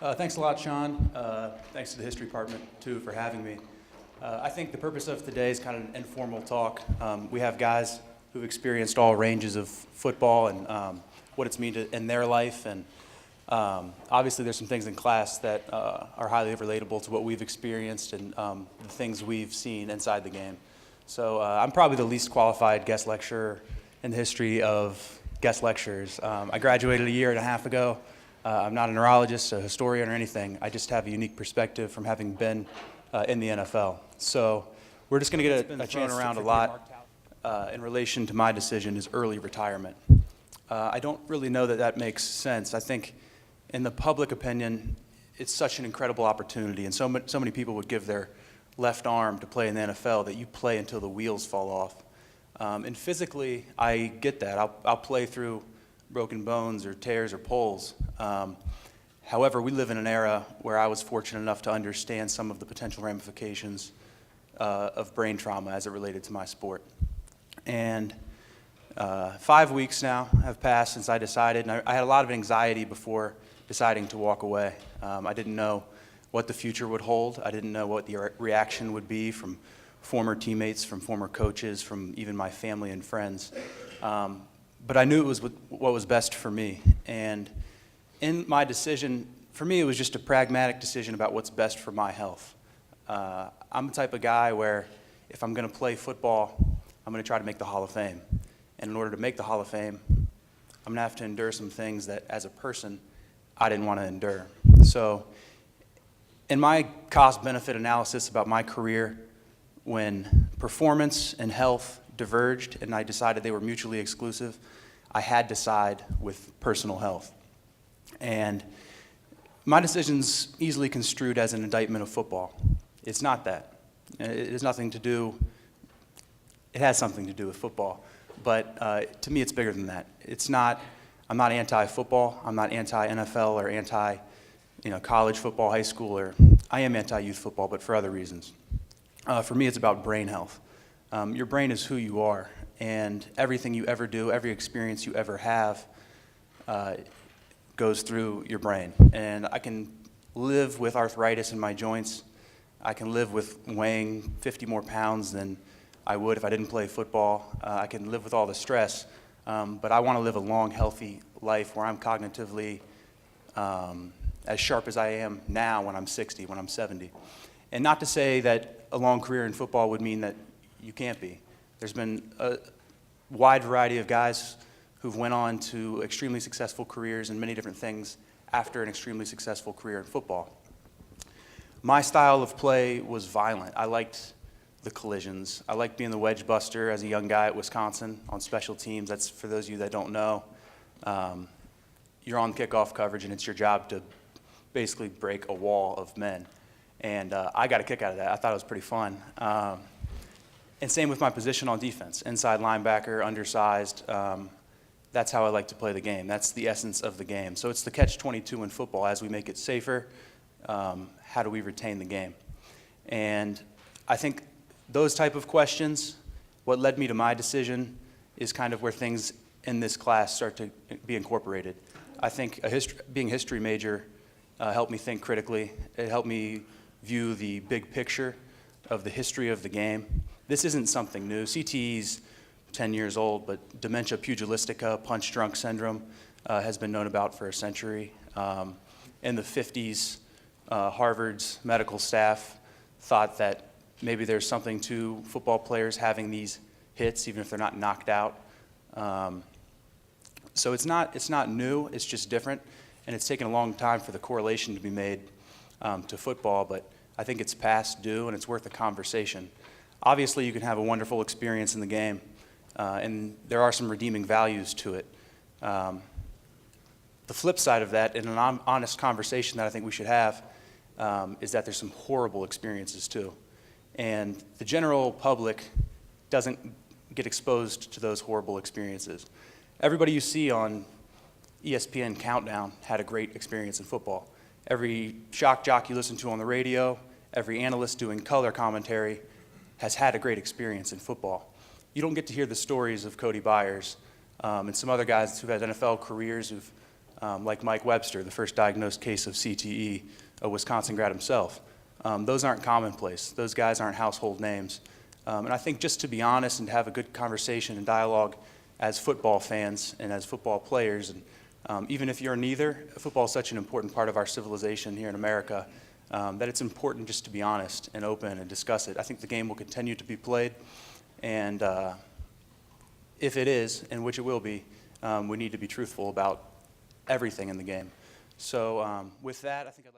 Thanks a lot, Sean. Thanks to the History Department, too, for having me. I think the purpose of today is kind of an informal talk. We have guys who've experienced all ranges of football and what it's mean in their life. And obviously, there's some things in class that are highly relatable to what we've experienced and the things we've seen inside the game. So I'm probably the least qualified guest lecturer in the history of guest lecturers. I graduated a year and a half ago. I'm not a neurologist, a historian, or anything. I just have a unique perspective from having been in the NFL. So we're just going to get a chance around a lot in relation to my decision is early retirement. I don't really know that makes sense. I think in the public opinion, it's such an incredible opportunity, and so many people would give their left arm to play in the NFL that you play until the wheels fall off. And physically, I get that. I'll play through broken bones or tears or pulls. However, we live in an era where I was fortunate enough to understand some of the potential ramifications of brain trauma as it related to my sport. And 5 weeks now have passed since I decided, and I had a lot of anxiety before deciding to walk away. I didn't know what the future would hold. I didn't know what the reaction would be from former teammates, from former coaches, from even my family and friends. But I knew it was what was best for me. And in my decision, for me, it was just a pragmatic decision about what's best for my health. I'm the type of guy where if I'm going to play football, I'm going to try to make the Hall of Fame. And in order to make the Hall of Fame, I'm going to have to endure some things that, as a person, I didn't want to endure. So in my cost-benefit analysis about my career, when performance and health diverged and I decided they were mutually exclusive, I had to side with personal health. And my decision's easily construed as an indictment of football. It's not that. It has something to do with football, but to me it's bigger than that. I'm not anti-football, I'm not anti-NFL or anti-college football, high school, or I am anti-youth football, but for other reasons. For me, it's about brain health. Your brain is who you are, and everything you ever do, every experience you ever have goes through your brain. And I can live with arthritis in my joints. I can live with weighing 50 more pounds than I would if I didn't play football. I can live with all the stress, but I want to live a long, healthy life where I'm cognitively as sharp as I am now when I'm 60, when I'm 70. And not to say that a long career in football would mean that you can't be. There's been a wide variety of guys who've went on to extremely successful careers in many different things after an extremely successful career in football. My style of play was violent. I liked the collisions. I liked being the wedge buster as a young guy at Wisconsin on special teams. That's, for those of you that don't know, you're on kickoff coverage and it's your job to basically break a wall of men. And I got a kick out of that. I thought it was pretty fun. And same with my position on defense, inside linebacker, undersized. That's how I like to play the game. That's the essence of the game. So it's the catch-22 in football. As we make it safer, how do we retain the game? And I think those type of questions, what led me to my decision, is kind of where things in this class start to be incorporated. I think being a history major helped me think critically. It helped me view the big picture of the history of the game. This isn't something new. CTE's 10 years old, but dementia pugilistica, punch-drunk syndrome, has been known about for a century. In the 50s, Harvard's medical staff thought that maybe there's something to football players having these hits, even if they're not knocked out. So it's not new, it's just different, and it's taken a long time for the correlation to be made to football, but I think it's past due and it's worth a conversation. Obviously, you can have a wonderful experience in the game, and there are some redeeming values to it. The flip side of that, in an honest conversation that I think we should have, is that there's some horrible experiences too. And the general public doesn't get exposed to those horrible experiences. Everybody you see on ESPN Countdown had a great experience in football. Every shock jock you listen to on the radio, every analyst doing color commentary has had a great experience in football. You don't get to hear the stories of Cody Byers and some other guys who've had NFL careers who've like Mike Webster, the first diagnosed case of CTE, a Wisconsin grad himself. Those aren't commonplace. Those guys aren't household names. And I think just to be honest and have a good conversation and dialogue as football fans and as football players, and even if you're neither, football is such an important part of our civilization here in America that it's important just to be honest and open and discuss it. I think the game will continue to be played, and if it is, and which it will be, we need to be truthful about everything in the game. So with that, I think I'd like